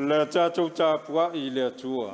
Le tātou tāpua I le atua.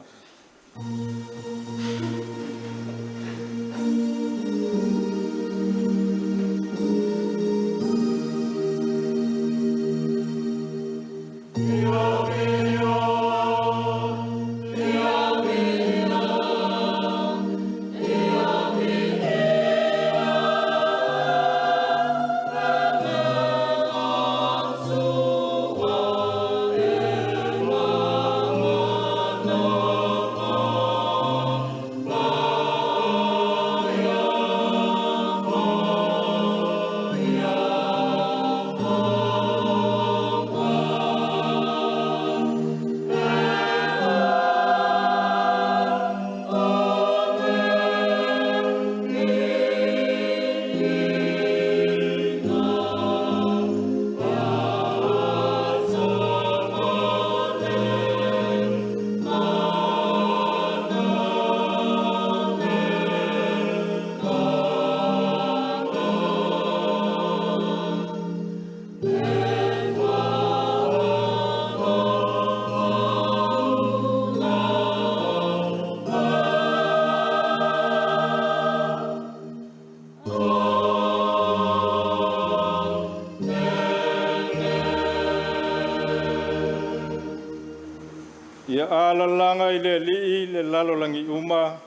Alalanga I le li'i le lalolangi uma.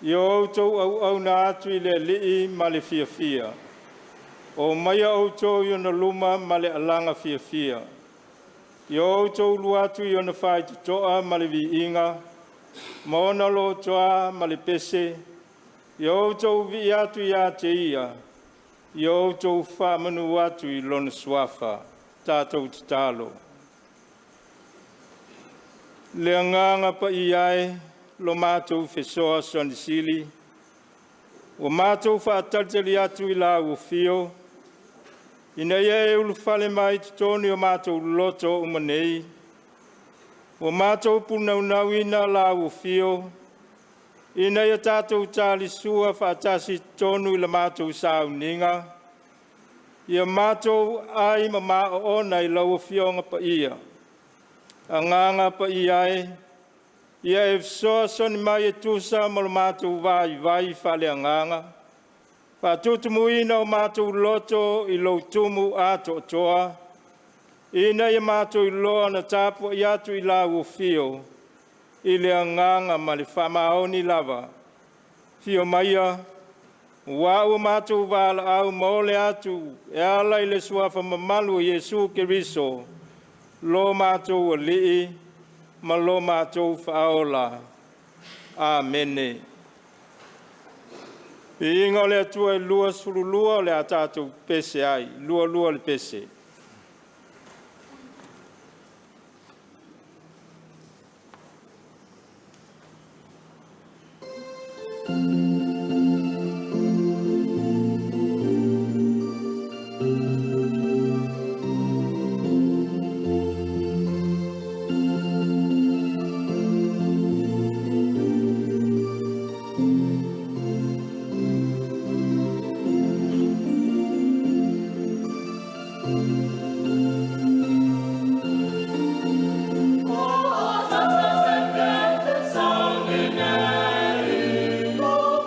I outou au na atu I le li'i ma le fiafia. O maia outou I ona luma ma le alanga fiafia. I outou luatu I ona whai tutoa ma le viinga. Ma ona lo toa ma le pese. I outou vi atu I a te ia. I outou whamanu atu I lona swafa. Tātou te talo. Le nganga pa iai lo mātou whesoa sonisili. O mātou whaatatari atu I la uwhio. Ina ia ulu whale mai titoni o mātou loto umanei. O mātou punaunawina la uwhio. Ina ia tātou tāli sua whaatasi tonu I la mātou sauninga. Ia mātou ai ma ona I la uwhio ngapa ia. Anganga pa iai, ia efsoa soni mai tusa mal mātou vai whale anganga. Whātutumuina o mātou loto I lau tumu ato toa. Ina ia mātou I loa na tāpua I atu I la uwhio. I le anganga ma le whamaoni lava. Fio maia, wau mātou wala au maole atu, e ala I le suafa mamalu Yesu Keriso. Lo mātou a li'i, ma lo mātou FALEULA. Amene. I inga o le atua I lua surulua o le a tātou pese ai, lua le pese. Oh,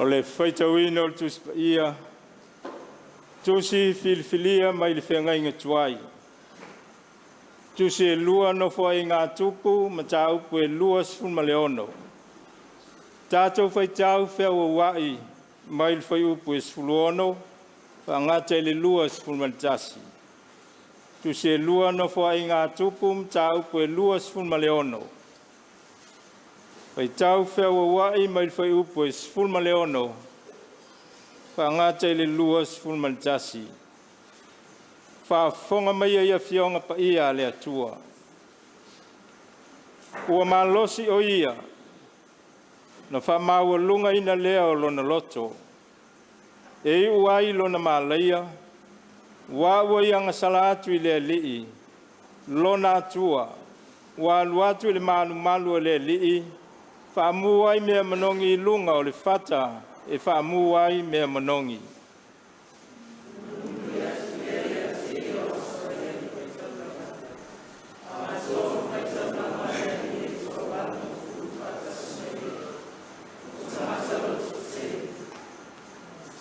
le whaitawina o tusi pa ia. Tusi filifilia mai le whenga inga tuai. Tusi e lua no fo i ngā tupu ma tā upu e lua sifun ma leono. Tātou whaitau whea wai mai le whai upu e sifuluono pa ngata le lua sifun ma le tasi. Tusi e lua no fo i ngā tupu ma tā upu e lua sifun ma leono. Whaitau whea wai mai le whai upu e sifun ma leono pa ngata le lua sifun ma le tasi. Whaafonga mai ia whionga pa ia le atua. Ua malosi o ia, na whamaua lunga ina lea o lona loto. E uai lona malaia, wa ua ianga salatu i lea lii, lona atua, wa aluatu i le malu le lii, whaamuai mea manongi i lunga o le fata, e whaamuai mea manongi.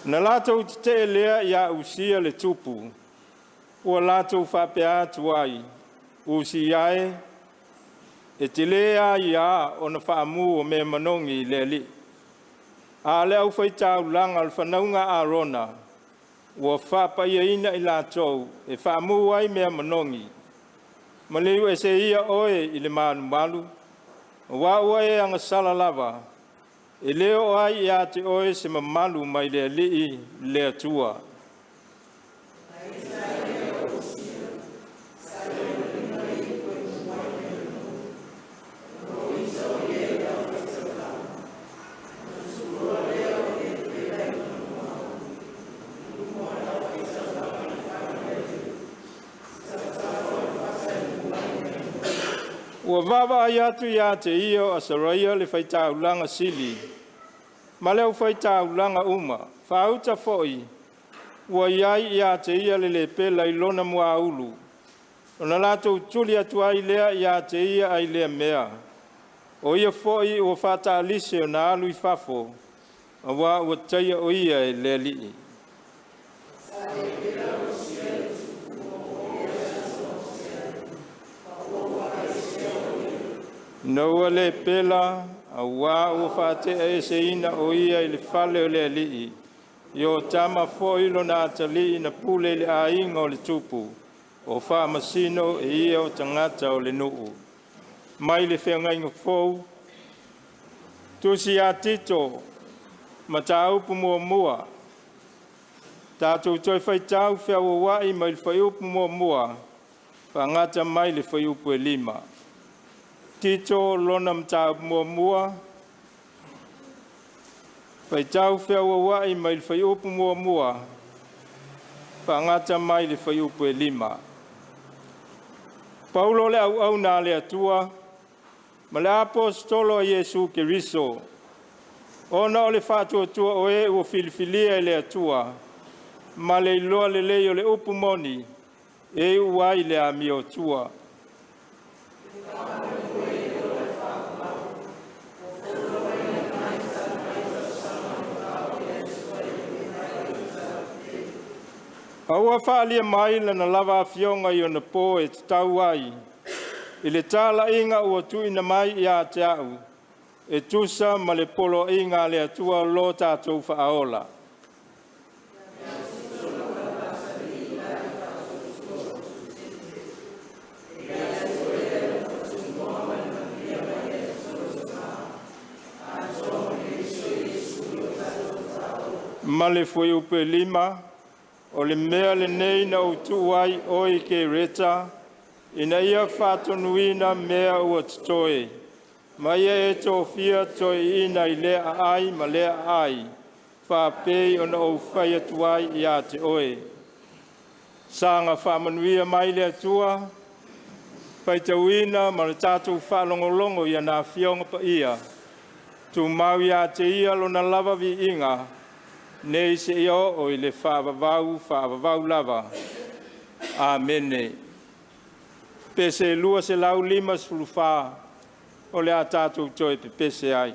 Na lātou te lea ia usia le tupu, ua lātou whapea tuai, usi ai, e te lea ia o na whaamu o me manongi le li. A le au whaitau langa le whanaunga a rona, ua whapa ia ina i lātou, e whaamu ai mea manongi. Ma leu e se ia oe i le malu, wa ua e anga sala lava, e leo ai ia te oe se mamalu mai le lii le atua. Ua vava ai atu ia te io a saraia le whaitau langa sili. Ma leo whaitau langa uma, whauta foi, ua iai ia te ia le pela i lona mua ulu. O na lato tuli atu ai lea ia te ia ai lea mea. O ia foi ua whata alise o na alu i fafo, a wā ua taia o ia e lea lii. Noa le pela, a wā ua whate e se ina o ia i le whale o le lii. Io tama foilo na atali na pule le ainga o le tupu. O wha masino e ia o tangata o le nuu. Mai le whengainga fōu. Tusi a tito, ma tā upu mua mua. Tātou toi whaitau whia wai mai le whai upu mua mua. Whangata mai le whai upu e lima. Tito lona mta mua mua. Whaitau whia wai mai le whai upu mua mua. Whangata mai le whai upu e lima. Paulo le au nā le atua. Ma le apostolo a Jesu Keriso. Ona o le whātua tua o e ua filifilia le atua. Ma le iloa le leo le upu moni. E uai le amio tua. Aua whaalia mai na lava Afionga i ona pō e te tau ai. I le tāla inga ua tuina mai i a te au. E tusa ma le polo inga le atua lo tātou whaaola. Ma le fwoi upe lima. O le mea le nei na utu ai oi ke reta, ina ia whātonuina mea ua tutoe. Ma ia e tō fia toi ina i lea ai ma lea ai, whāpei ona o whai atu ai i a te oe. Sanga whamanuia mai lea tua, whaitauina ma le tātou whalongolongo i ana Afionga pa ia, tu mau i a te ia lona lava vi inga, nei se io o i le whaavavau lava. Amene. Pese lua se lau lima sulu wha o le a tātou toi pe pese ai.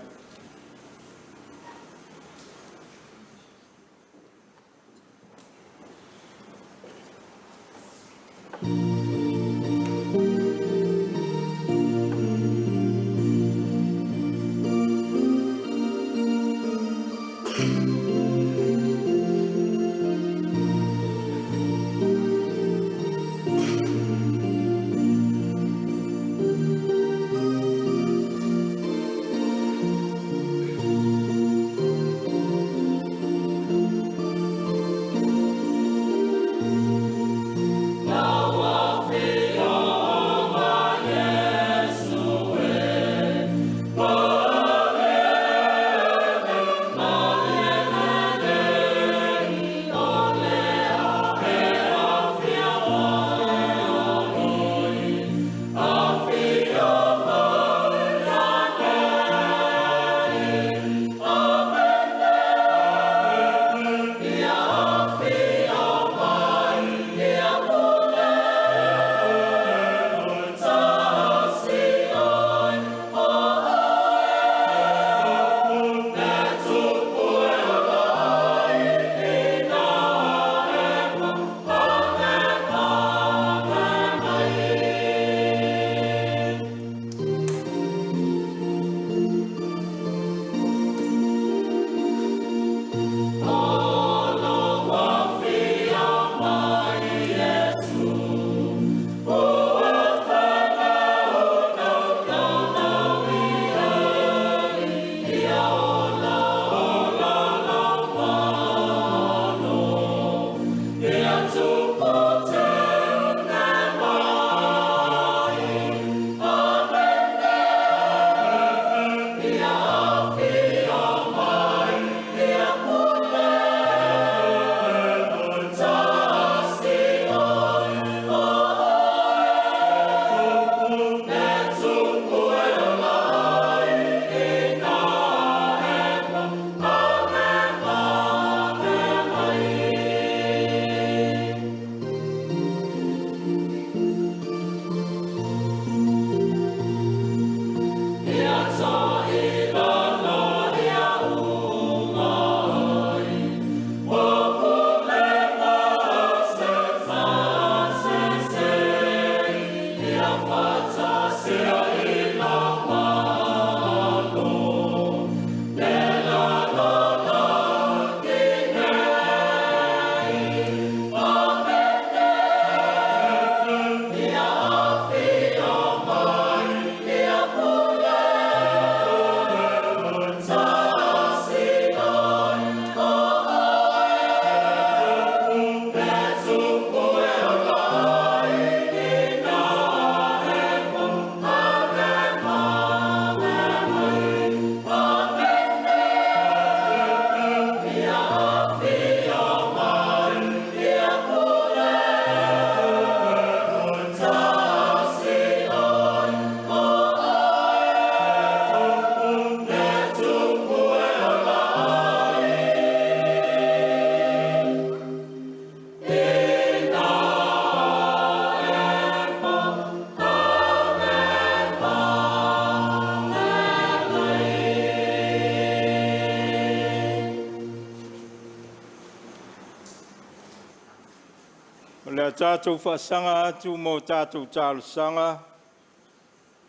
Tātou whaasanga atu mō tātou tālo sanga,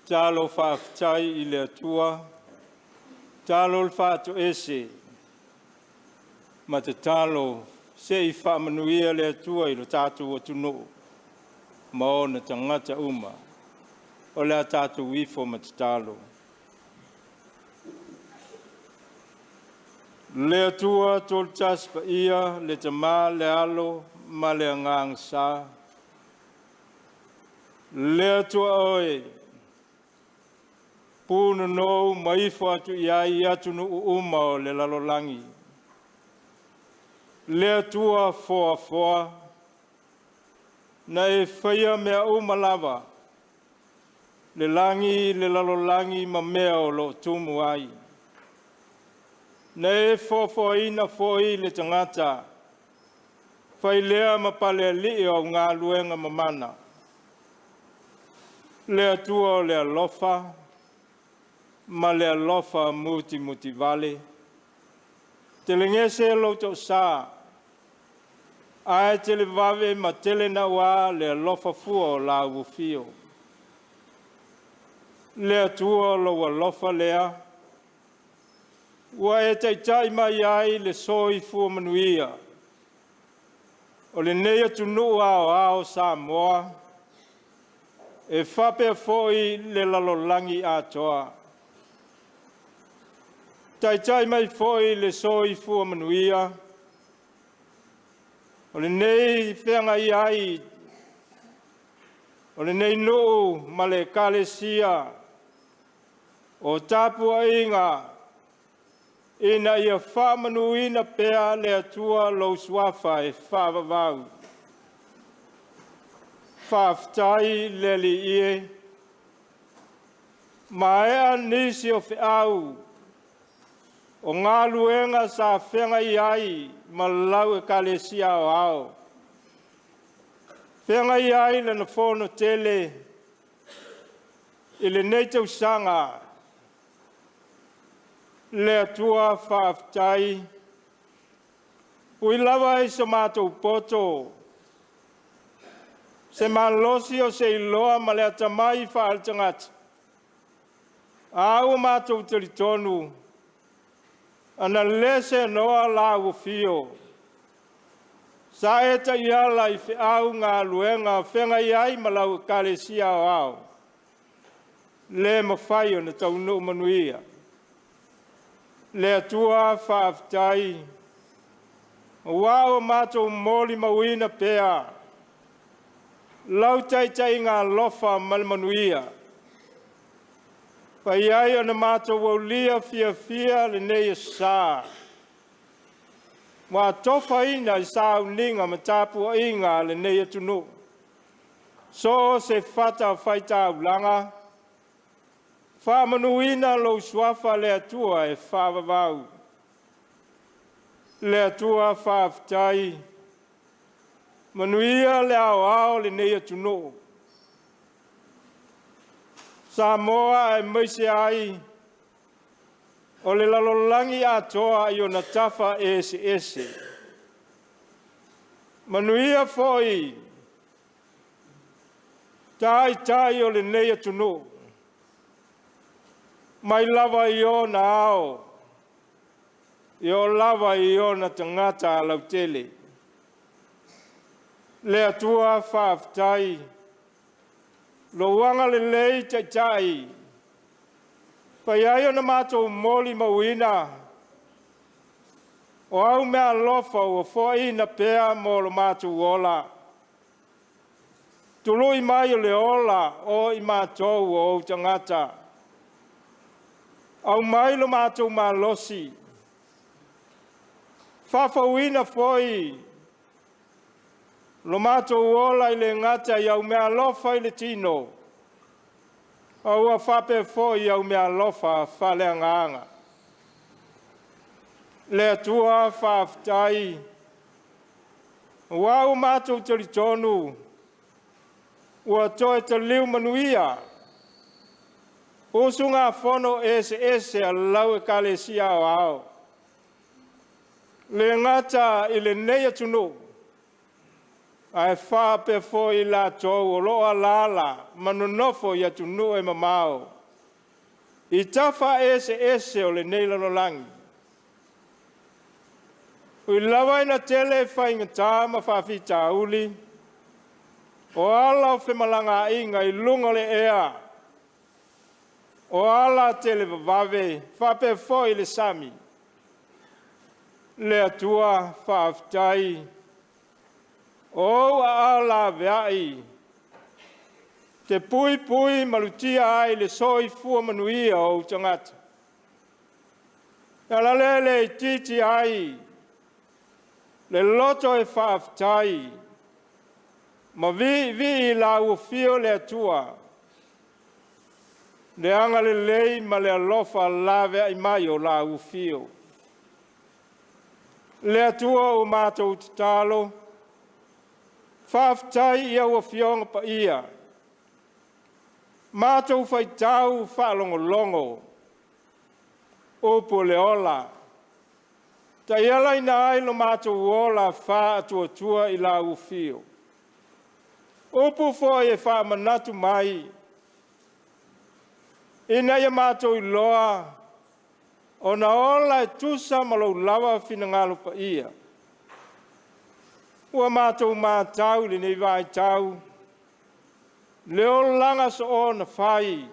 tālo whaaftai I le atua, tālo le whaato ese, ma te tālo se I whaamanuia le atua I lo tātou atuno, ma o na tangata uma, o le tātou wifo ma te tālo. Le atua tol taspa ia, le tama le alo, ma le ngang sa le atua oe puno no maifo atu iai atu no uma o le lalolangi le atua foa na e whaia mea uma lava le langi le lalolangi ma mea o lo tumu ai na e foa ina foi le tangata Failea ma pale li o ngā luenga mamana. Le atua o le alofa, ma le alofa muti vale. Te lengese loto sa, ae te le vave ma tele na wā le alofa fua o la ufio. Le atua o lo alofa lea, ua e taitai mai ai le soi fua manuia. O le nei atu nuu ao Samoa, e whapea foi le lalolangi atoa. Tai mai foi le soi fua manuia, o le nei whenga iai, o le nei nuu ma le kalesia, o tapua inga, ina ia whamanuina pea le atua lo suafa e whaavavau. Whaaftai le li ie, ma ea nisi o whiau, o ngā luenga sa whenga iai ma lau e kalesia o ao. Whenga iai le na whono tele, i le neitau sanga, le atua whaaftai, ui lawa e sa mātou poto, se malosi o se iloa ma le atamai whaaltangata. Au mātou teritonu, ana lese noa la ufio, sa eta iala I whiau ngā luenga whenga iai ma lau kalesia o au, le mawhai o na taunu manuia. Le atua whaaftai, wao mātou mōli mawina pea, lau taitai ngā lofa malmanuia. Pai ai o na mātou waulia fia le nei sā. Wā tofa ina I sā uninga ma tāpua inga le nei atunu. So se whata whaita ulanga, Whamanuina lo suafa le atua e whaavavau. Le atua whaaftai. Manuia le ao le nei atuno. Samoa e maise ai. O le lalolangi atoa I o na tafa ese. Manuia foi. Tai o le nei atuno. mai lava I o na ao, I o lava I o na tangata lautele. Le atua whaaftai, lo wanga le lei tai, pai ai o na mātou moli mawina, o au mea lofa o foi na pea mo lo mātou ola. Tului mai o le ola o I mātou o tangata. Au mai lo mātou malosi. Whawhauina foi. Lo mātou ola I le ngata I au mea lofa I le tino. Au a whape foi I au mea lofa whalea nganga. Le atua whaaftai. Wau mātou taritonu. Ua toe te liu manuia. Usunga whono ese a lau e kalesia o ao. Le ngata I le neia tunu. Ai whape fo I la tau o loa lala manonofo I atunu e mamao. I tafa ese o le neila no langi. Ui lawa ina tele whaingata ma whawhita uli. O ala o whemalanga inga I lunga le ea. O ala tele vavave, whape fo I le sami. Le atua whaaftai. O ala veai. Te pui malutia ai le soi fua manuia o tangata. Ala le titi ai. Le loto e whaaftai. Ma vi la ufio le atua. Le anga le lei ma le alofa lave ai mai o la ufio. Le atua o mātou talo. Whaaftai ia ua fionga pa ia. Mātou whaitau whaalongolongo. Opo le ola. Ta iala ina ai lo mātou ola wha atua I la ufio. Upu fo e wha manatu mai. Ina ia mātou I loa. O na ola e tusa malau lawa fina ngalo pa ia. Ua mātou mātau le nei vai tau. Leo langa so o na whai.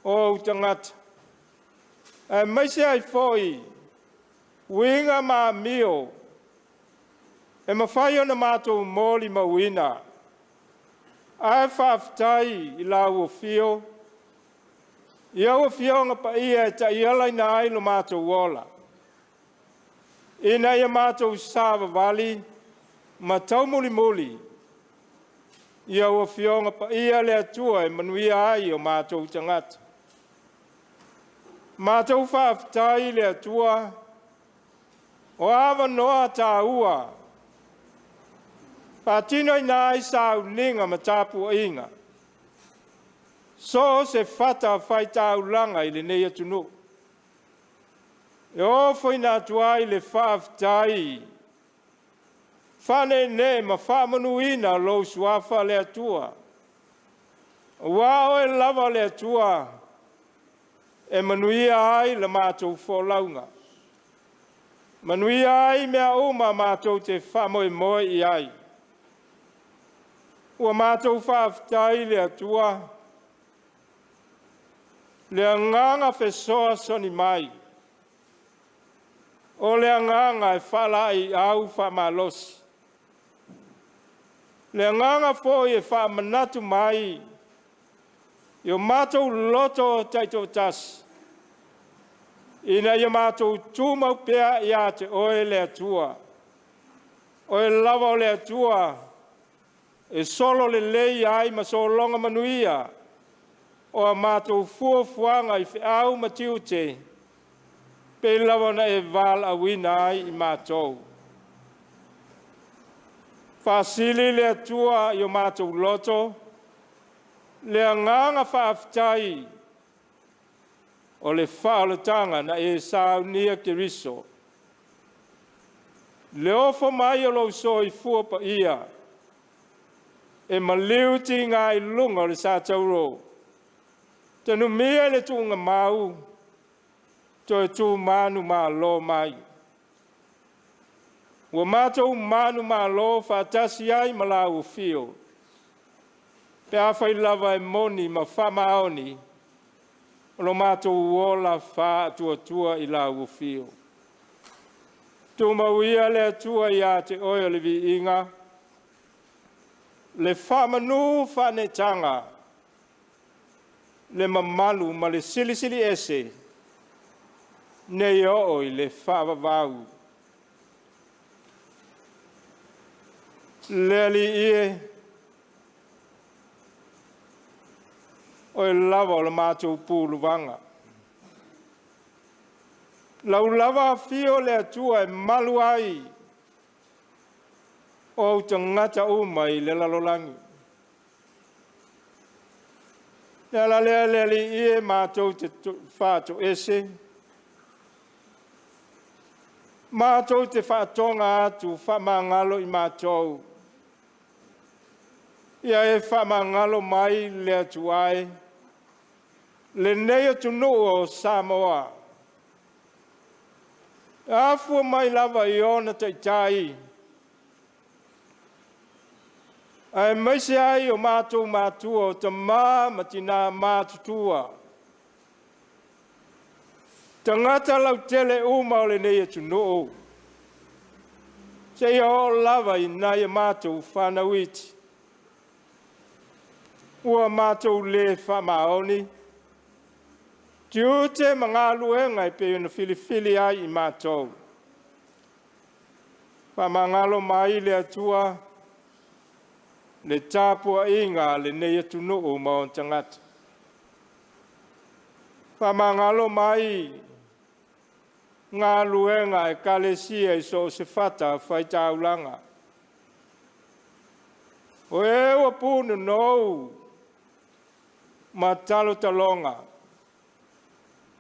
O utangata. E maise ai foi. Winga mā mio. E mawhai o na mātou moli mawina. Ai whaaftai I la ua fio. Ia ua fio nga pa ia e ta ialai na ai lo mātou wola. Ina ia mātou sāwa wali. Ma tau muli. Ia ua fio nga pa ia le atua e manuia ai o mātou tangata. Mātou whaaftai le atua. O awa noa tā ua. Pātino I nai sāu ninga ma tāpua inga. So se whata whai tāu langa I le nei atunu. E ofo I nā tuai le whaaftai. Whane ne ma whamanuina lo suafa le atua. Wao e lava le atua. E manuia ai le mātou wholaunga. Manuia ai mea uma mātou te whamoe I ai. Ua mātou whaaftai le atua. Le anganga whesoa soni mai. O le anganga e whalai au whamalosi. Le anganga foi e whamanatu mai. Io mātou loto taito tasi. Ina ia mātou tūmau pea ia te oe le atua. Oe lava o le atua. E solo le lei ai ma so longa manuia. O a mātou fuafuanga I whiau matiu te. Pe lava na e val a wina ai I mātou. Whasili le atua I o mātou loto. Le anganga whaaftai. O le whaalatanga na e Sauniga Keriso. Le ofo mai o lo so I fua pa ia. E maliuti ngā I lunga le sātauro. Tanu mea le tunga mau, toi tu manu ma lo mai. Wa mātou manu ma lo whatasi ai malau fio. Pe awhai lava e moni ma whamaoni, lo mātou uola wha tua i lau fio. Tu mauia le atua ia te oia le vi inga, le whamanu whanetanga, le mamalu ma le silisili ese, nei oi le whavavau. Le ali ie, oi lava o le mātou pūlu wanga. Lau lava fio le atua e malu ai, o tangata umai le lalolangi. Nela le ali ie mātou te whātou ese, mātou te whātonga atu whamangalo i mātou. Ia e whamangalo mai le atu ai, le nei atu nuu o Samoa. Afua mai lava i ona taitai. Ai maise ai o mātou mātua o ta mā matina mātutua. Tangata lau tele uma o le nei atu nuu. Se ia o lava i nai mātou whanauiti. Ua mātou le whamaoni. Tiu te mga luenga i pe una Fili ai i mātou. Whamangalo mai le atua, le tāpua inga le nei atu nuu ma o tangata. Whamangalo mai ngā luenga e kalesia i so se whata whaitaulanga. O ewa pūnu nou, ma talo talonga,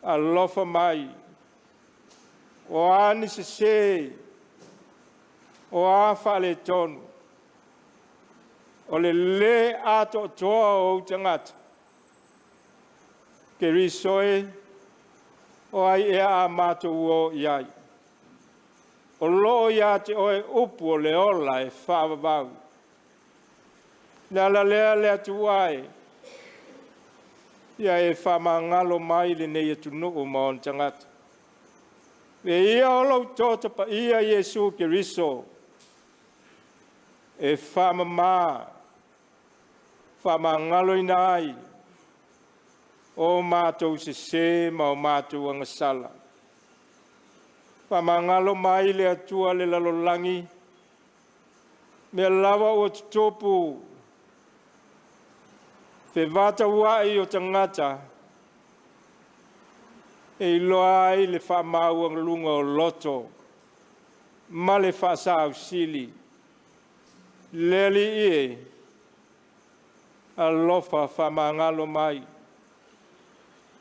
a lofa mai, o ani se, o a whale tonu, o le ato toa o tangata, ke risoe, o ai ea a mātou o iai. O loo ia te oe upu o le ola e whaavavau. Nala lea lea tuai, ia e whamangalo mai le nei atu nuu ma on tangata. E ia o lau tōta pa ia Jesu ke riso, e whamamā, whamangalo inai, o mātou se ma o mātou angasala. Whamangalo mai le atua le lalolangi, me lawa o tutopu, fe vata wai o tangata, e loai le whamau ang lunga o loto, ma le whasau sili, leli ie, a lofa whamangalo mai.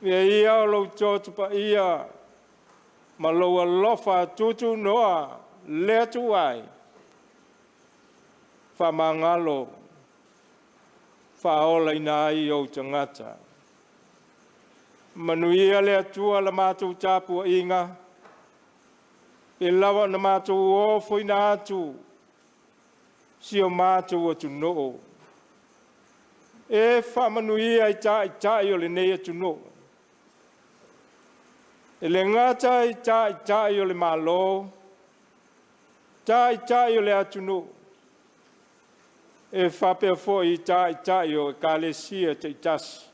Ia ia o lau tōtu pa ia, ma loa lofa tutu noa, le atu ai, whamangalo, whaola ina ai o tangata. Manuia le atua la mātou tāpua inga, e lawa na mātou ofo ina atu, si o mātou atu noo. E whamanuia i tai o le nei atu noo. E le ngata i tai o le malo, tai o le atu noo. E whapea fo i tai o e kalesia te itasi.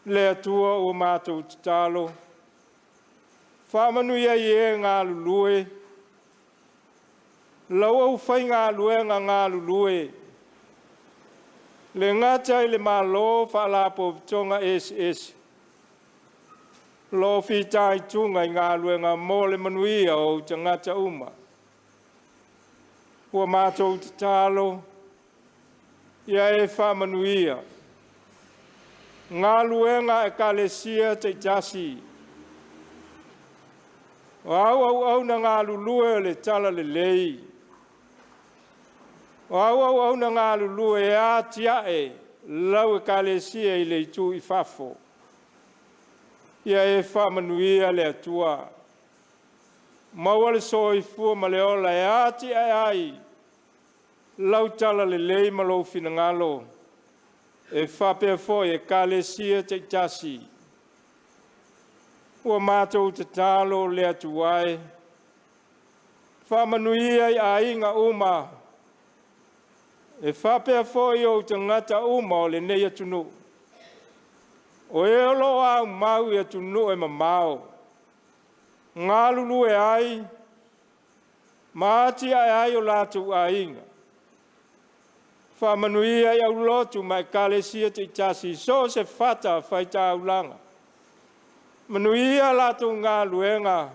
Le atua o mātou talo. Whamanuia i e ngā lulue. Lau au whai ngā luenga ngā lulue. Le ngata i le malo whalapo tonga esi. Lo fi tai tunga i ngā luenga mō le manuia o tangata uma. Ua mātou te talo, ia e whamanuia. Ngā luenga e kalesia te tasi. O au na ngā lulue le tala le lei. O au na ngā lulue e ātia e lau e kalesia I le tu I fafo. Ia e whamanuia le atua. Mawale so I fua ma le ola e ati ai. Lau tala le lei ma lo finangalo. E whapea fo e kalesia te tasi. Ua mātou te talo le atuai. Whamanuia I ainga uma. E whapea fōi o te ngata uma o le nei atunu. O e olo au mau I atunu e mamao. Ngā lulu e ai. Maati ai o lātou ainga. Whamanuia I au lotu mai kalesia te tasi. So se whata whaita aulanga. Manuia lātou ngā luenga.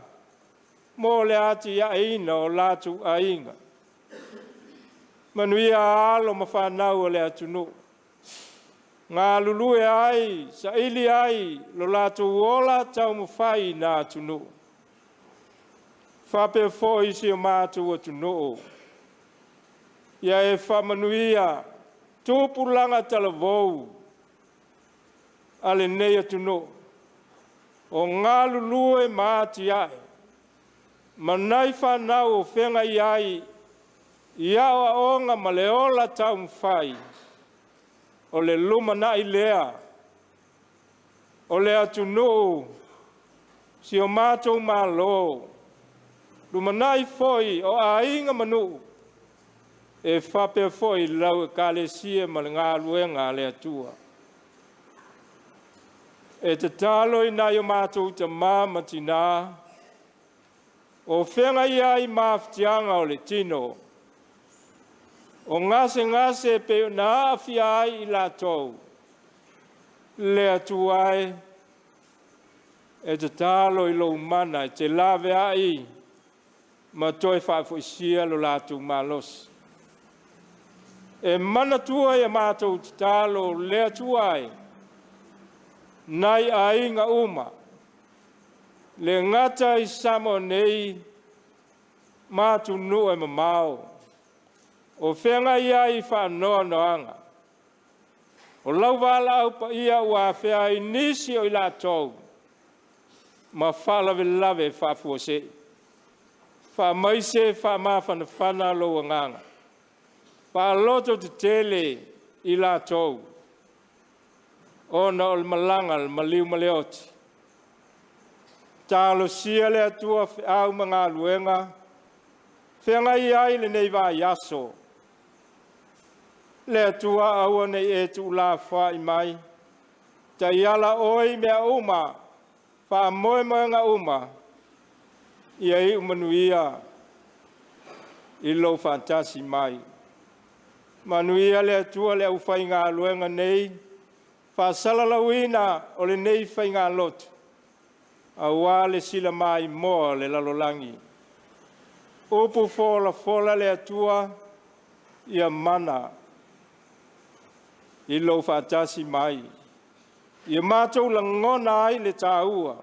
Mō le ati ia ina o lātou ainga. Manuia alo ma whanau o le atunu. Ngā lulu e ai, sa ili ai, lo lātou ola tau mawhai nā atunu. Whape fo isi o mātou atunu. Ia e whamanuia, tūpulanga talavou. Ale nei atunu. O ngā lulu e māti ai. Manai whanau o whenga iai. Ia o onga ma le ola tau mwhai. O le lumana I lea. O le atunu. Si o mātou mālo. Lumana I foi o a inga manu. E whape foi lau e kalesia ma le ngā luenga le atua. E te talo I nai o mātou te māmatina. O whenga iai māwhtianga o le tino. O ngase pe na Afiafi I lātou. Le atuai. E te talo I lo mana. E te lawe ai. Ma toi whaifoisia lo lātou malos. E mana tua I mātou te talo le atuai. Nai ainga uma. Le ngata I Samoa nei. Mātou nu e mamao. O whenga ia I whanoa noanga. O lau wala au pa ia ua whea I nisi o I lātou. Ma whalawe lawe whafua se. Wha maise wha mawhana whana loa nganga. Wha loto te tele I lātou. O na o malanga o maliu maleoti. Tālo sia le atua au mga luenga. Whenga ia I le nei wā yaso. Le atua aua nei e tu la whai mai. Ta iala oi mea uma. Wha moe moenga uma. Ia I umanuia. I lo fantasi mai. Manuia le atua le au whai ngā luenga nei. Wha salalawina o le nei whai ngā lotu. Aua le sila mai moa le lalolangi. Upu fola le atua. Ia mana. I lo fatasi mai. Ia mātou la ngona ai le tāua.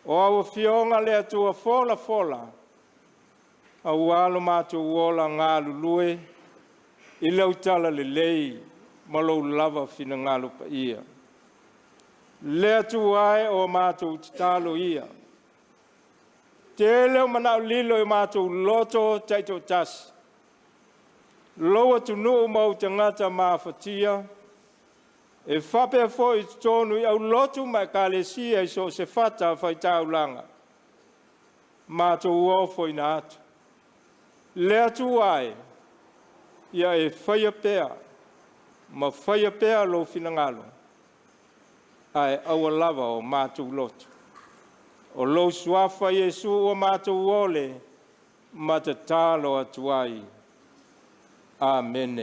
O au fionga le atua fola. Au alo mātou ola ngā lulue. I lau tala le lei. Malo lava fina ngā lupa ia. Le atua ai o mātou talo ia. Te leo manau lilo I mātou loto taito tasi. Loa tunu mau te ngata mawhatia. E whapea fo I tonu I au lotu mai kalesia I so se whata whai taulanga. Mātou ofo I nā atu. Le atu ai. Ia e whaia pea. Ma whaia pea lo finangalo. Ai aua lava o mātou lotu. O lo suafa Yesu o mātou ole. Ma te tālo atu ai. Amen.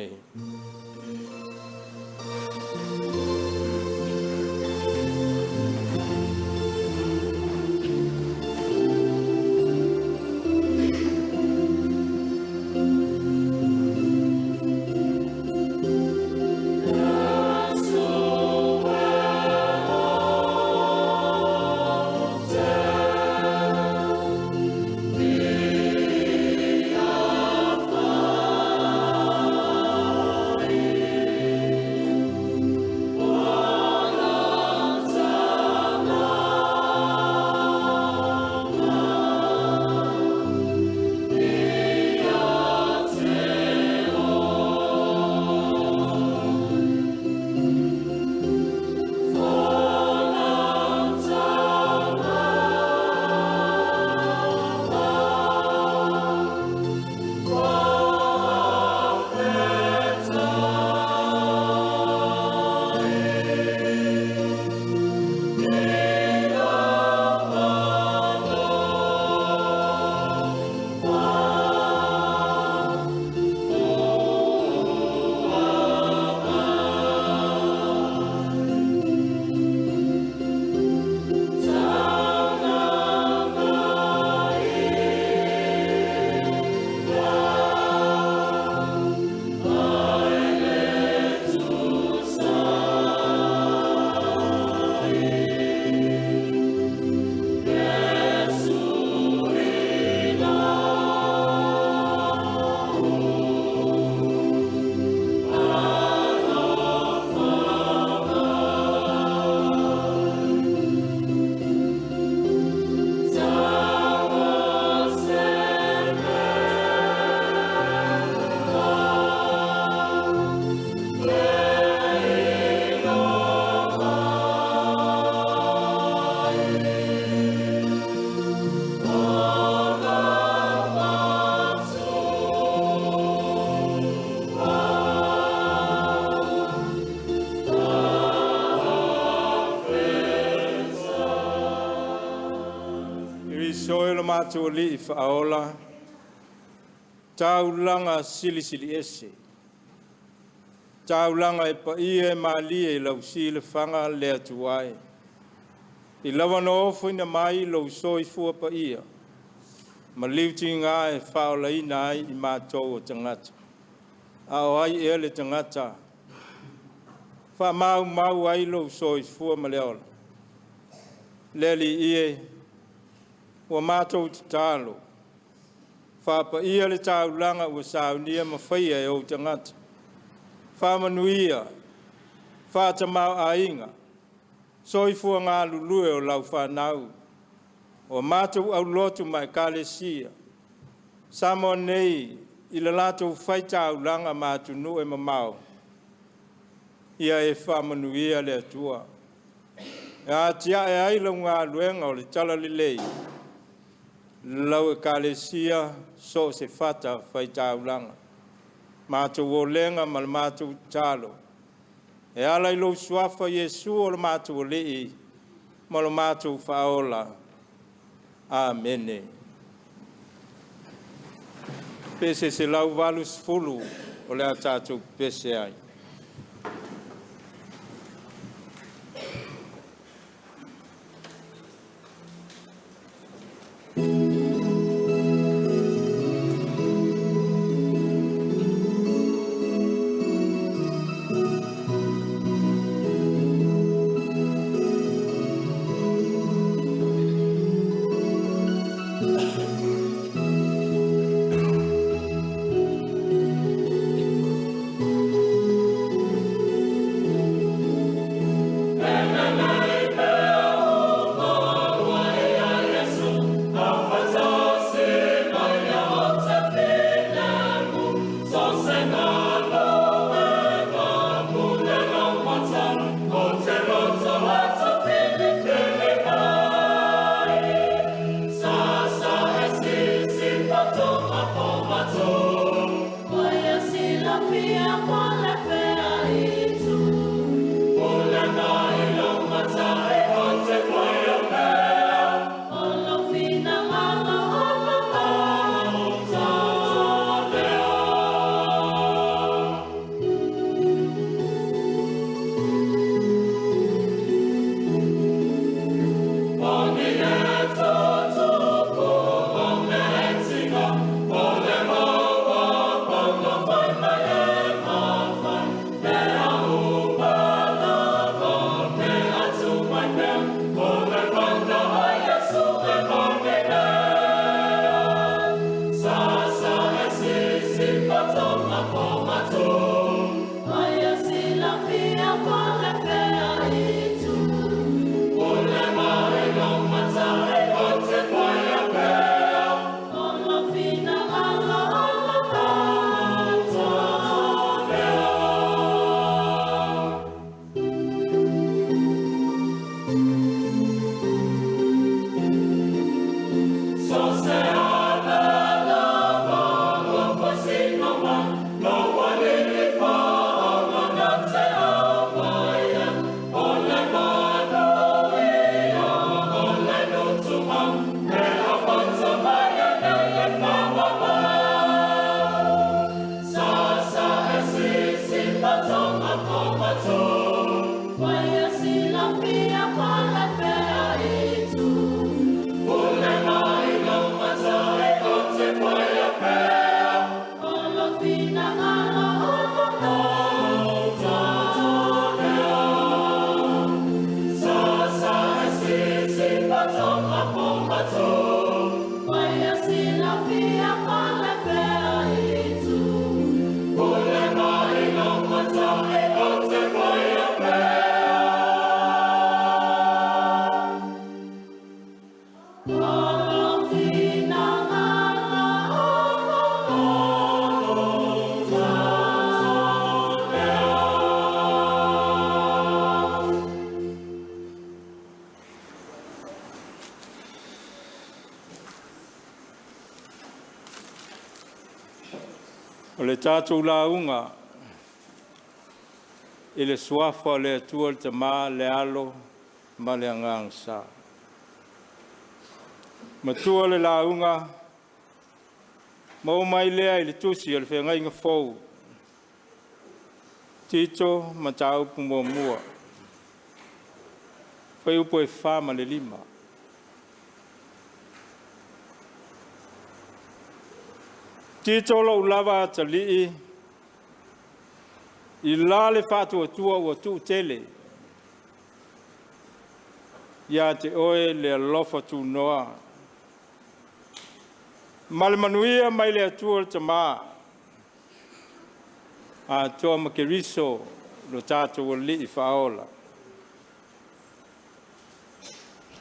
mātua li I FALEULA, taulanga sili ese. Taulanga e pa ia mali e lau si le fanga le atuai. I lawa no ofu ina mai lau soi fua pa ia. Ma liuti ngā e whaola ina ai I mātou o tangata. A o ai e le tangata. Wha mau ai lau soi fua ma leola. Leli ie, ua mātou te tālo. Wha pa ia le taulanga ua saunia ma whaia e o tangata. Wha manuia, wha ta mau ainga. Soifua ngā lulue o lau whanau. O mātou au lotu mai kālesia. Samoa nei, I le lātou whaitau langa mātou nu e mamau. Ia e whamanuia le atua. E atia e aila ngā luenga o le tala lilei. Lau e kālesia so se whata whaitau langa. Mātou o lenga ma le mātou talo. E ala ilo suafa Yesu o le mātou o lei, ma le mātou FALEULA. Amene. Pese se lau valus fulu o le atatou pese ai. O le tātou launga, I le suafa le atua le tamā le alo ma le angangsa. Matua le launga. Mau mai lea I le tusi o le whenga inga fau. Tito matau pumua mua. Whai upo e whama le lima. Tito lo ulava talii. I la le whātua tua ua tu tele. Ia te oe le alofa tu noa. Male manuia mai le atua te maa. A toa makeriso lo tātua li I whaola.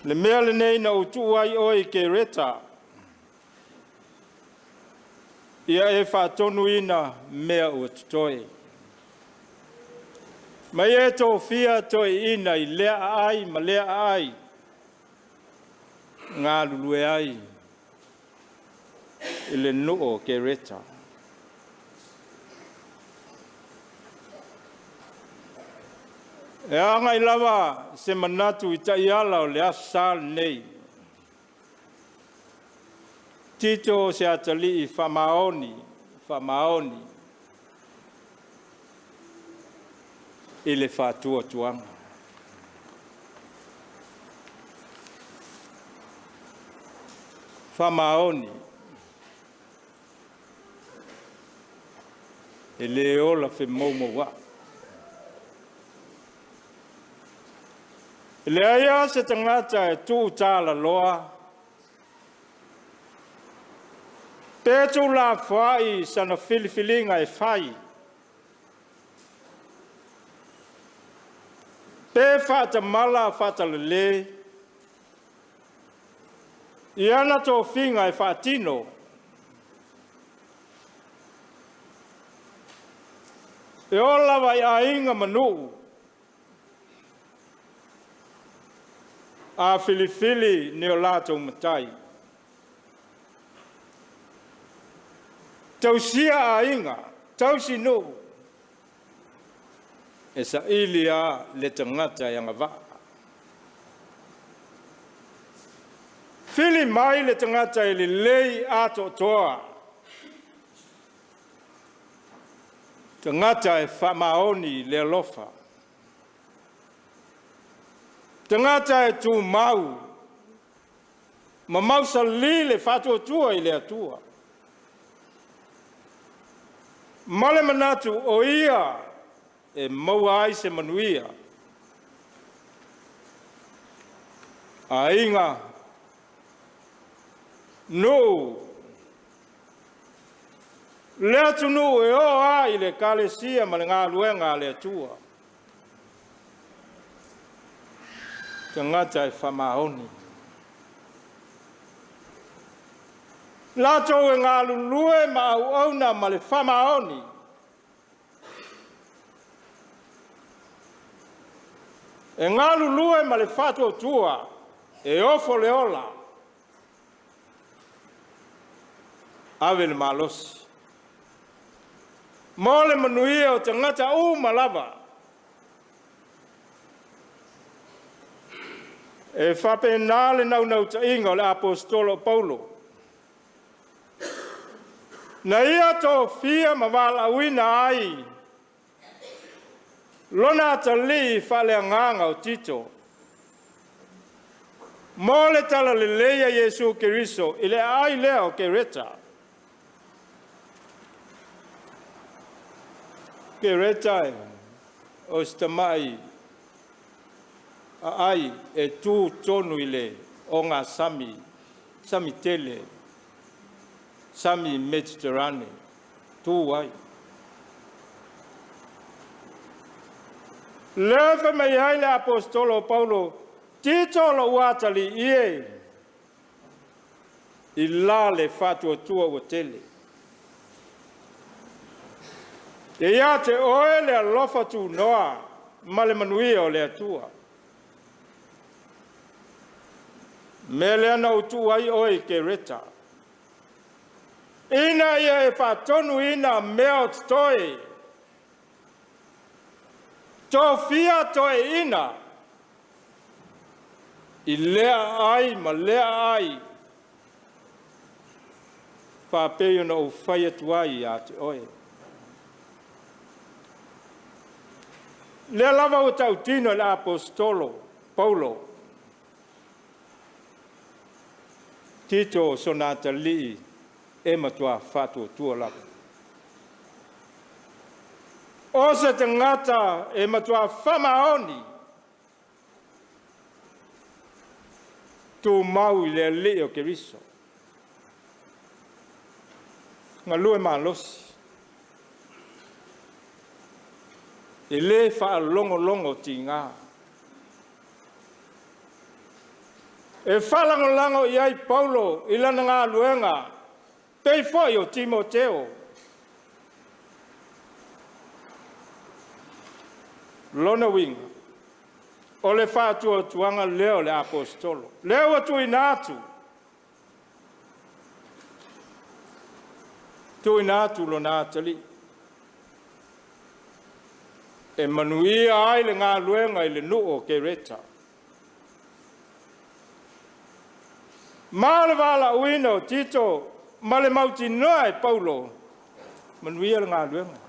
Le mea le nei na utu ai oe ke reta. Ia e whaatonu ina mea ua tutoe. Mai e tō fia toi ina I lea ai ma lea ai. Ngā lulue ai. I le noo ke reta. E anga I lava se manatu I tai ala o le asal nei. Tito se atali I whamaoni. I le whātua tuanga. Whamaoni. E le ola whi maumo wa. E le aia se tangata e tū tāla loa. Pētū la whai sana filifilinga e whai. Pē whata mala whata le. I ana tō whinga e whatino. E ola vai a inga manu. A filifili ne o lātou matai. Tausia a inga, tausi no. E sa ilia le tangata yanga va. Fili mai le tangata ili lei ato toa. Tangata e whamaoni le lofa. Tangata e tu mau. Ma mau sa li le whatua tua I le atua. Male manatu o ia e maua ai se manuia. A inga. No. Le atu no e o ai le kalesia ma le ngā luenga le atua. Tangata e whamaoni. Lato e ngā lulue ma au auna ma le whamaoni. E ngā lulue ma le whatua tua e ofo le ola. Awe le malosi. Mo le manuia o tangata u malava. E whape nā le nau ta inga o le apostolo Paulo. Na ia tō fia ma wala uina ai. Lona ta li whale nganga o Tito. Mo le tala le leia Yesu Keriso I le ai leo ke reta. Ke reta o stamai a ai e tu tonu I le o ngā sami tele. Sami Mediterranean, tu ai. Leve mai hai le apostolo Paulo, Tito lo watali ie. I la le fatua tua o tele. E ia te oe le alofa tu noa, ma le manuia o le atua. Me le ana utu ai oe ke reta. Ina ia e whatonu ina mea toi. Tō fia toi ina. I lea ai ma lea ai. whapeo na o whai atuai a te oe. Lea lava o tau tino le apostolo, Paulo, tito sonata li e matua whatu tua lava. O se te ngata e matua whamaoni, tu mau i le leo ke riso. Ngā lue malosi. E le wha longo ti ngā. E whalango i ai Paulo i lana ngā luenga. Pei whai o Timoteo. Lona winga. O le whātua tuanga leo le apostolo. Leo atu i nātu. Tu i nātu lo nātali. E manuia ai le ngā luenga i le nuo ke reta. Mā le wala uino tito ma le mauti noa e Paulo. Manuia le ngā luenga.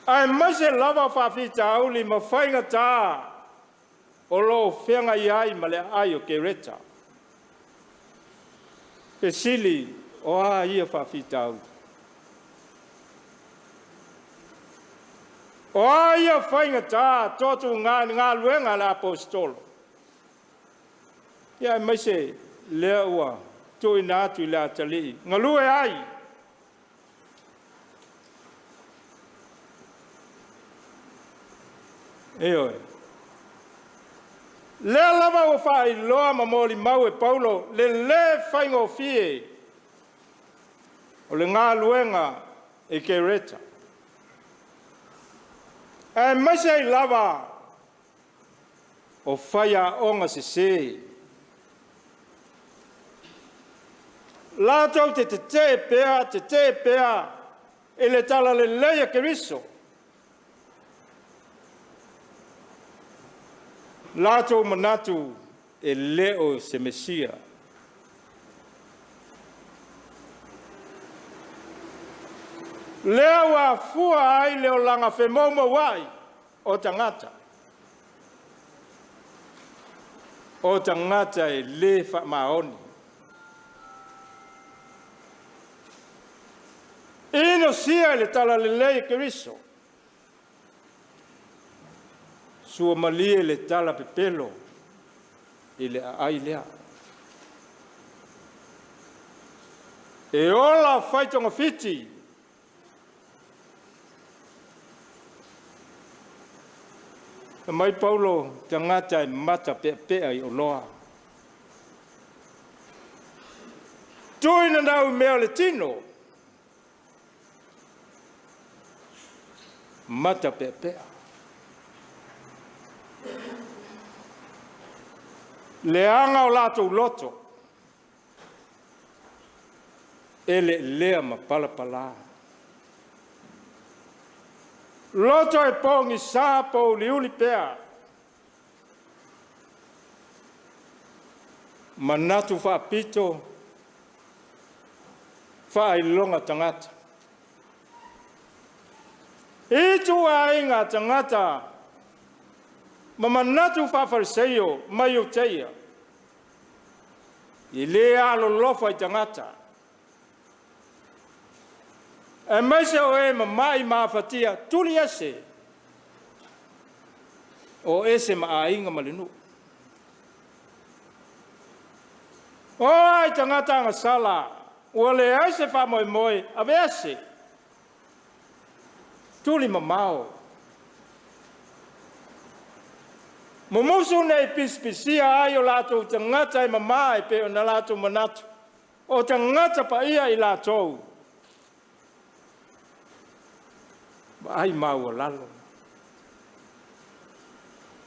Ai mase lava whawhita auli ma whainga tā o lo whenga i ai ma le ai o ke reta. Pe sili o a ia whawhita auli. O a ia whainga tā totu ngā luenga le apostolo. Ia mase lea ua tui nātu le atali. Ngā lue ai. Eoi. Le lava o whai loa ma mōli mau e Paulo, le whaingo fie o le ngā luenga e ke reta. E maise i lava o whaia onga se se. Lātou te pēa, e le tala le leia ke riso. Lātou manatu e leo se Mesia. Leo a fua ai leo langa whemomo wai o tangata. O tangata e le wha maoni. Ino sia le tala le lei ke riso. Sua malie le tala pepelo i le ai lea. E ola whaitonga fiti. E mai Paulo tangata e mata pea i o loa. Tuina nau mea le tino. Mata pea. Le anga o lato loto. Ele lea ma pala. Loto e pongi sapo liuli pea. Manatu fa pito. Fa ilonga tangata. Itu a inga tangata. Mamanatu fa fariseio mayo teia. I lea alo lofa i tangata. E maise o e mamai mawhatia tuli ese. O ese ma a inga malinu. O ai tangata nga sala. Ua le ese fa moe ave ese. Tuli mamao. Mumusu nei pispisia ai o lato tangata i mamai pe o na lato manatu. O tangata pa ia i lato. Ai mau o lalo.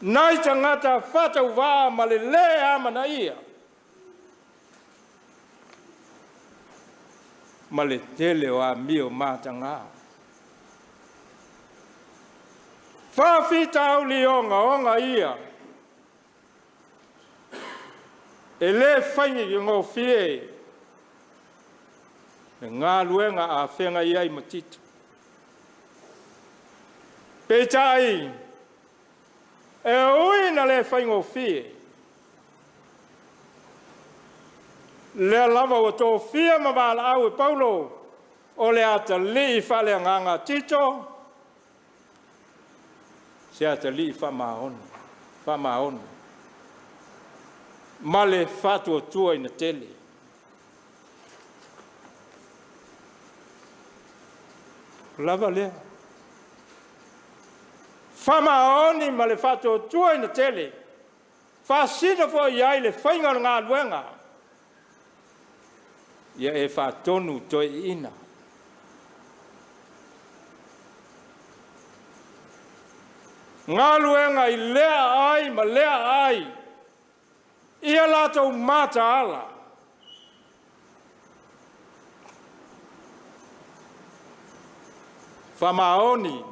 Nai tangata fata uwa ma le lea mana ia. Ma le tele o a mio matanga. Whawhita au li onga ia. ele whaingi ngō fie, ngā luenga a whenga iai matito. Peitai, e ui na le whaingo fie, le lava o tō fia mawala au e Paulo, o le ata li whale nganga tito, se ata li whamaoni. Ma le whatua tua ina tele. Lava lea. Whamaoni ma le whatua tua ina tele. Whasina fo iai le whainga ngā luenga. Ia e whatonu toi ina. Ngā luenga i lea ai ma lea ai. Ia lato mata ala. Whamaoni.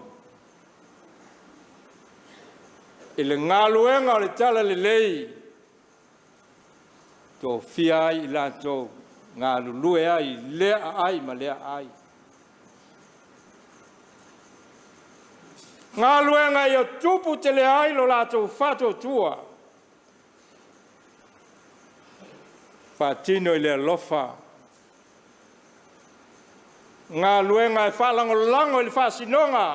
I le ngā luenga o le tala le lei. Tō fia ai i lato ngā lulue ai, lea ai ma lea ai. Ngā luenga i o tupu te le ai lo lato whato tua. Whatino i le alofa. Ngā luenga e whalango lango i le whasinonga.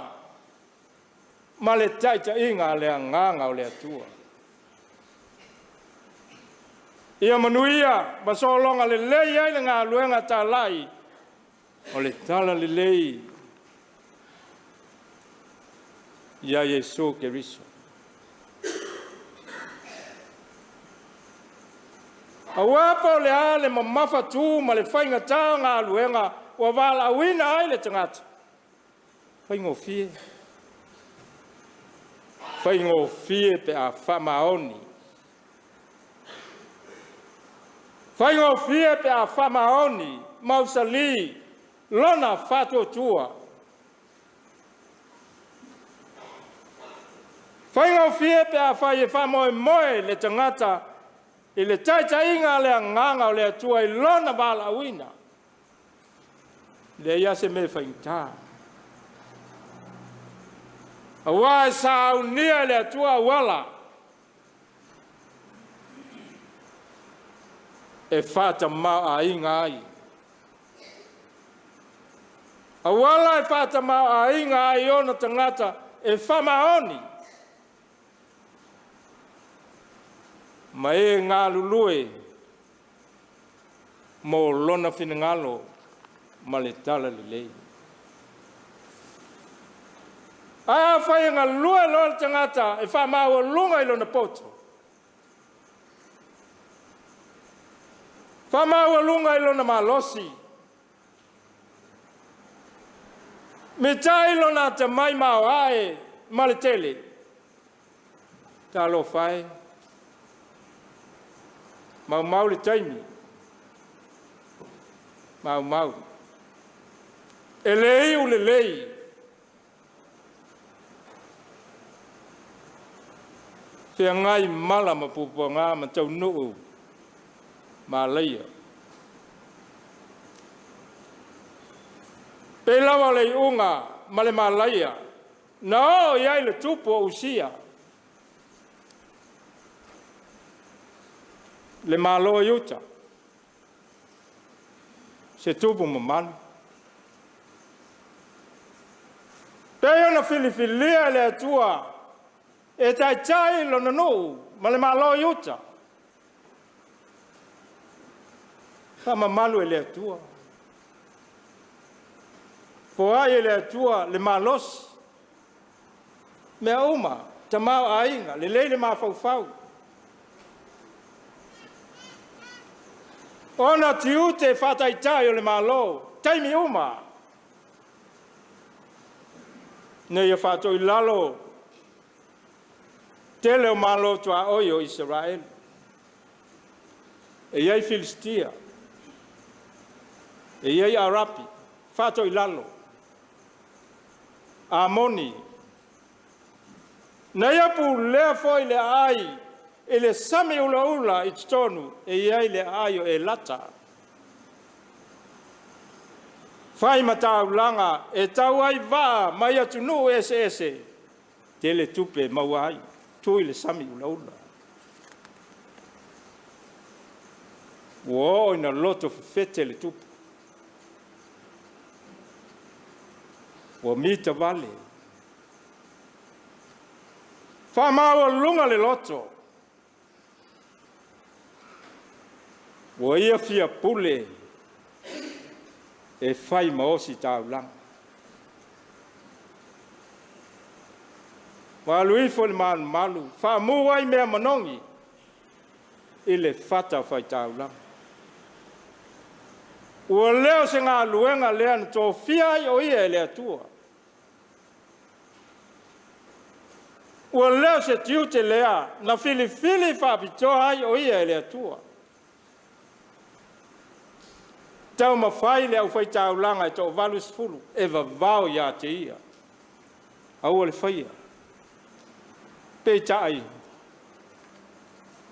Ma le taita inga le nganga o le atua. Ia manuia, masolonga le lei ai le ngā luenga tā lai. O le tala le lei. Ia Yesu ke riso. Awapo le ale mamafa tu ma le whainga tā ngā luenga ua wala awina ai le tangata. Whaingo fie. Whaingo fie pe a whamaoni. Whaingo fie pe a whamaoni mausali lona whato tua. Whaingo fie pe a whai e whamoe moe le tangata i le taita inga le nganga o le atua i lona wala awina. Le ia se me whaingta. Awa e sao nia le atua wala. E whata mau a inga ai. Awala e whata mau a inga ai ona tangata e whamaoni. Ma e ngā lulue mō lona whinangalo ma le tala le lei. Aia whai ngā lue lona tangata e whamau lunga i lona poto. Whamau lunga i lona malosi. Me tai lona te mai mau ae ma le tele. Talo whai. Mau le taimi. Mau. E lei u le lei. Fia ngai mala ma pupo ngā ma tau nuu. Ma leia. Pe lawa le unga ma le ma leia. Na o iai le tupu o usia. Le malo yuta. Se tupu mamani. Peo na filifilia le atua. E tai tai lo nanu. Ma le malo yuta. Kama malu le atua. Poa le atua le malos. Me uma. Tamau ainga. Le leile ma fau. Ona tiute whatai tai o le malo, taimi uma. Nei a whato i lalo, tele o malo tua oi o Israel. E iei Filistia, e iei Arapi, whato i lalo. Amoni. Nei apu lea foi le ai, ele same ula i tonu e iai le aio e lata. Fai mataulanga e tau ai vaa mai atu nu ese. Tele tupe mawai, tui le same ula. Wo ina loto fete le tupe. Wo mita vale. Fa maua lunga le loto. Wo ia fia pule e fai maosi taulanga. Wa lui fo le malu, fa muai mea manongi ile fata fai taulanga. Ua leo se ngā luenga lea na tō whiai o ia e lea tua. Ua leo se tiu te lea na fili whapitoa ai o ia e lea tua. Tau mawhai lea u whai taulanga e tō valus fulu e vavau ia te ia. Aua le whaia. Pei tai.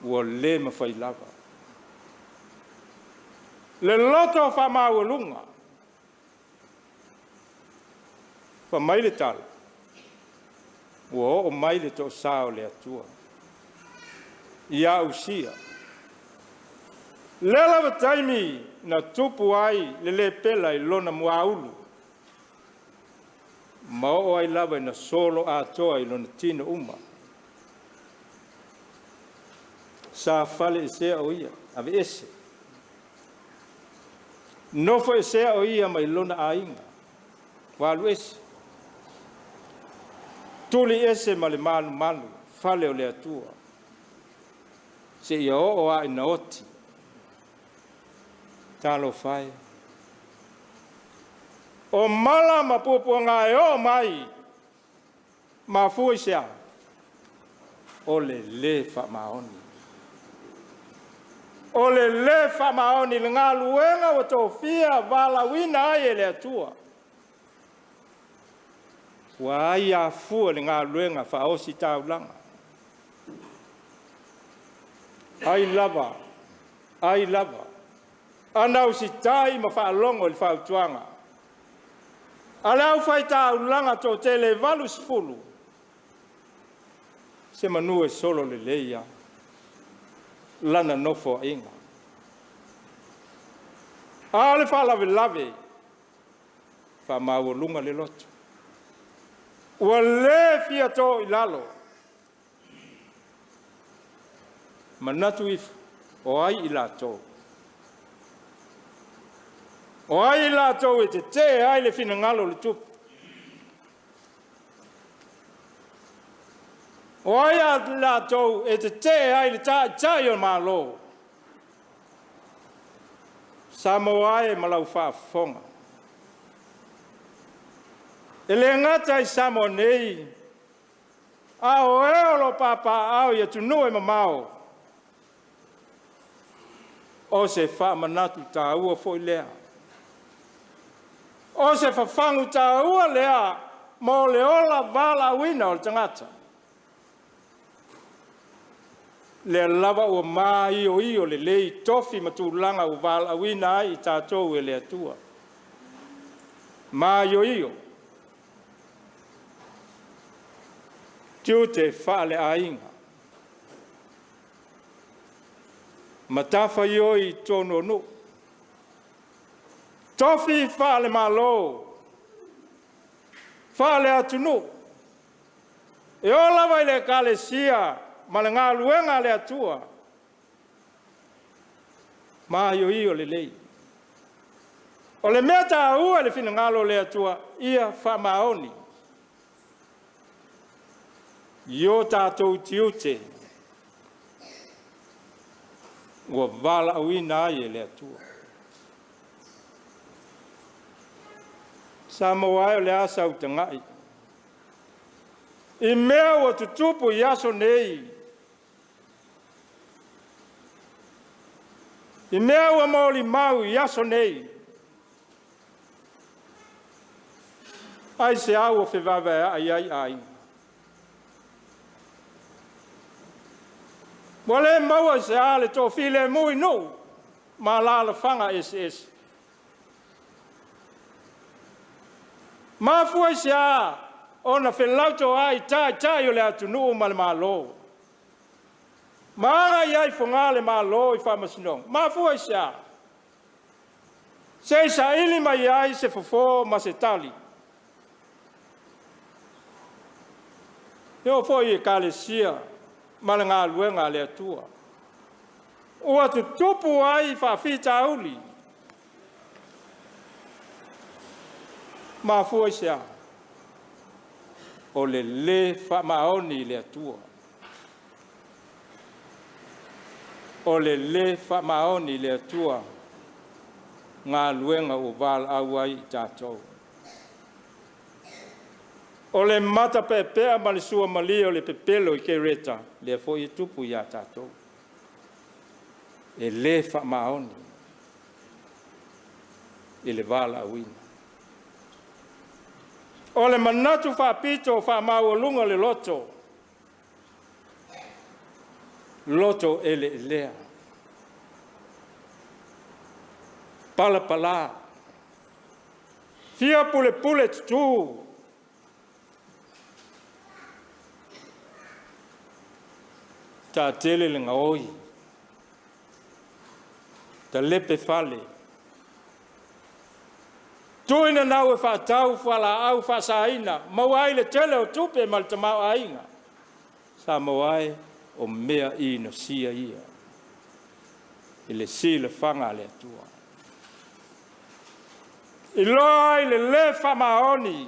Ua le mawhai lava. Le loto fa maulunga. Fa mai le tal. O mai le to sao le atua. Ia usia. Lela wa taimi na tupu ai le pela I lona muaulu. Mao ai lava na solo atoa I lona tino uma. Sa fale isea o ia. Ave ese. No foi sea o ia mai lona ainga. Walu ese. Tuli ese male manu. Fale o le atua. Se ia o a ina oti. Talo fai. O mala mapupu ngā e o mai. Ma fui sea. O le fa maoni. O le fa maoni le ngā luenga o tō fia vala wina ai e le atua. Wa ai a fua le ngā luenga fa osi taulanga. Ai lava. Ai lava. Anau si tai ma fa alongo le fa utuanga. Alau fai taulanga tō tele valus fulu. Se manu e solo le leia. Lana nofo inga. Ale fa lave. Fa maulunga le loto. Ua le fia tō I lalo. Manatu if o ai I lato. O ai I lato e te ai le fina ngalo le tupu. O ai a lato e te ai le tai o malo. Samoa e malau whaafonga. E le ngata I Samoa nei. A o eolo papa au ia tunu e mamao. O se whaamanatu tā ua fo I lea. O se whawhangu tā ua lea. Mo le ola vala wina o le tangata. Le lava ua mai o le lei tofi matulanga o vala wina ai tātou e le atua. Mai o io. Tiu te whaale ainga. Matafa ioi tono no. Tofi whaale malo. Whaale atu no. E o lava I le kalesia. Mala ngā luenga le atua. Maio I o le lei. O le mea tā ua le fina ngalo le atua. Ia wha maoni. Io tātou tiute. Ua vala awina ai le atua. Samoa o le asa utangai. I mea ua tutupu I aso nei. I mea ua maoli mau I aso nei. Ai se au o whewawea ai. Wale maua se ale to file mui no. Malala fanga SS. Mafua sia ona felauto ai tai ole atu no malo. Mara yai fongale malo I Faamisionare. Mafua sia. Se sa ili mai ai se fofo masetali. Yo foi kalesia malanga luenga le tua. Ua tu tupu ai fafita uli. Mafua sia. O le famaoni le tua. O le famaoni le tua. Ngā luenga o val awai tātou. O le mata pepea ma le sua mali o le pepelo I ke reta. Le fo I tupu ia tātou. E le whamaoni. I le vala awina. O le manatu whapito whamau o lunga le loto. Loto ele lea. Pala pala. Fia pule pule tutu. Ta tele le ngaoi. Ta lepe fale. Tuina nau e whatau whala au whasaina. Mawai le tele o tupe mal te mau ainga. Sa mawai o mea I no sia ia. I le si le whanga le atua. I loi le whamaoni.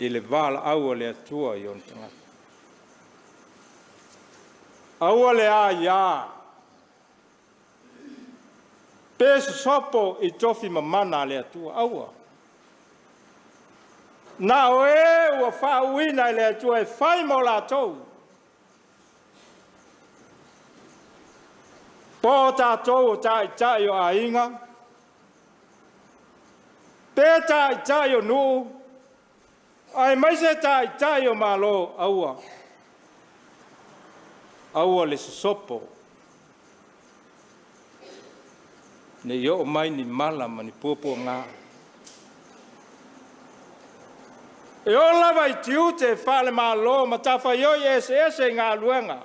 I le vala aua le atua I on tangata. Aua le a ia. Pese sopo I tofi mamana le atua aua. Na oe ua whauina le atua e whai mo la tou. Po tātou o tai o ainga. Pe tai o nu. Ai mai se tai o malo aua. Aua le sopo. Ne yo mai ni mala mani popo ngā. E o lava I tiu te whale malo ma tawha yoi ese ngā luenga.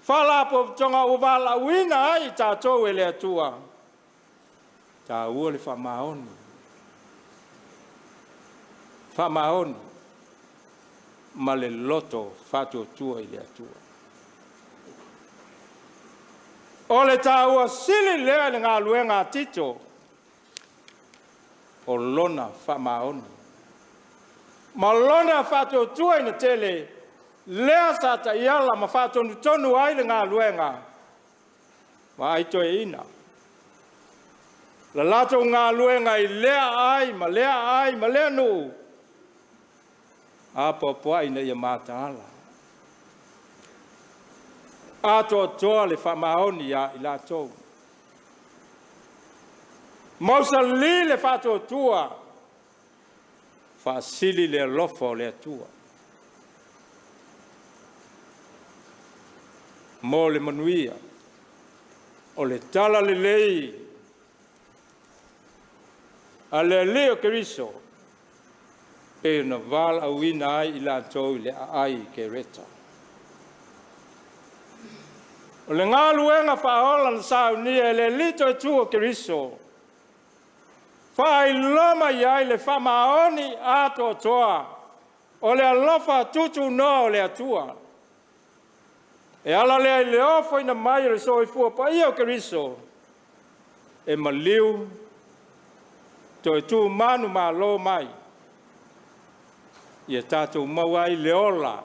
Whala po tonga o wala wina ai tātou e le atua. Tā ua le whamaoni. Whamaoni. Ma le loto whato tua I le atua. O le tā ua sili lea le ngā luenga tito. O lona whamaoni. Ma lona whato tua I na tele. Lea sa ta iala ma whatonu tonu ai le ngā luenga. Ma ai toe ina. La lato ngā luenga I lea ai, ma lea nu. Apo poa ina ia mātaala. Ato toa le whamaoni ia I lato. Mausa li le whato tua. Whaasili le lofo le tua. Mo le manuia. O le tala le lei. A le leo keriso. E na val a wina ai I la tau le ai ke reta. O le ngā luenga whaola na Saunia le lito e tua keriso. Whai loma iai le whamaoni ato toa. O le alofa tutu no o le atua. E ala lea I le ofo ina mai le soi fua pa ia o keriso. E maliu. To e tu manu ma lo mai. Ia tātou mawai le ola.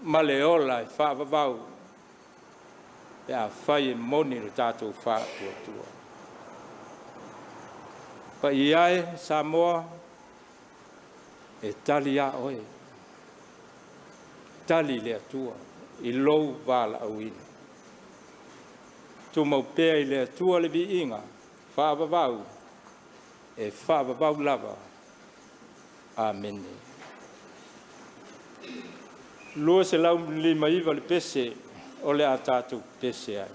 Ma le ola e whaavavau. E a whai e moni le tātou whaatua. Pa iai Samoa. E tali a oe. Tali le atua. I lou vala awina. Tu mau pea I le atua le vi inga. Whaavavau. E whaavavau lava. Amen. lua se lau lima iwa le pese o le a tātou pese ai.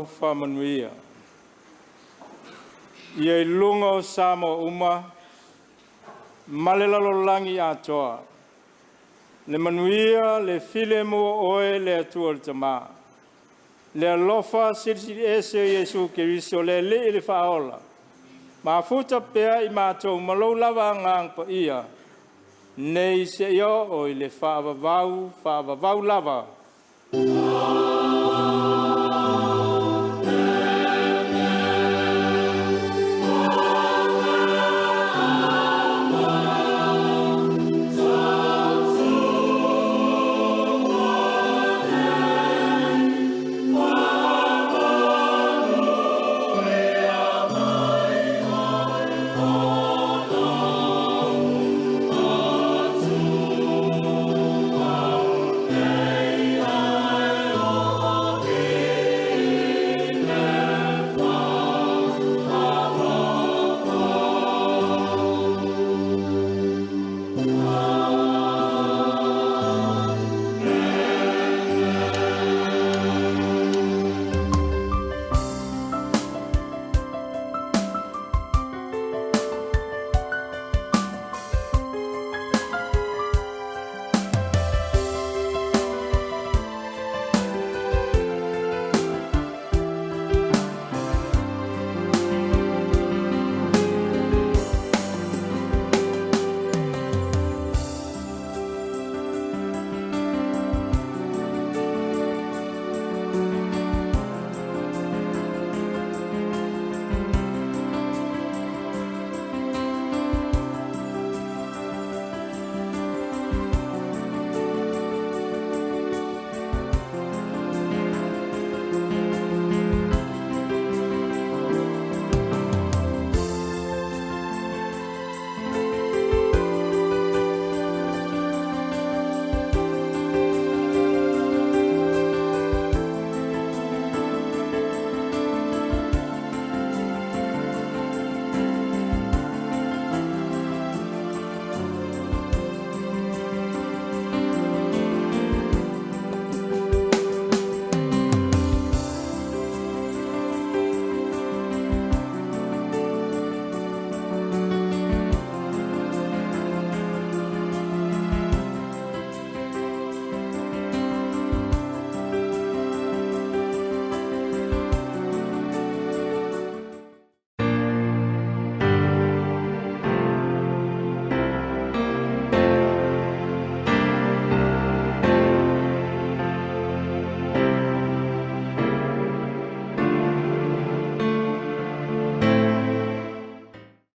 Mau Whamanuia. Ia lungo Samoa uma, malelalo langi atoa. Le manuia, le file mua oe, le atua le tama. Le alofa sirisi ese Yesu Keriso, le le whaola. Ma futa pea I mātou malou lava ngang pa ia. Nei se io o I le whaavavau lava.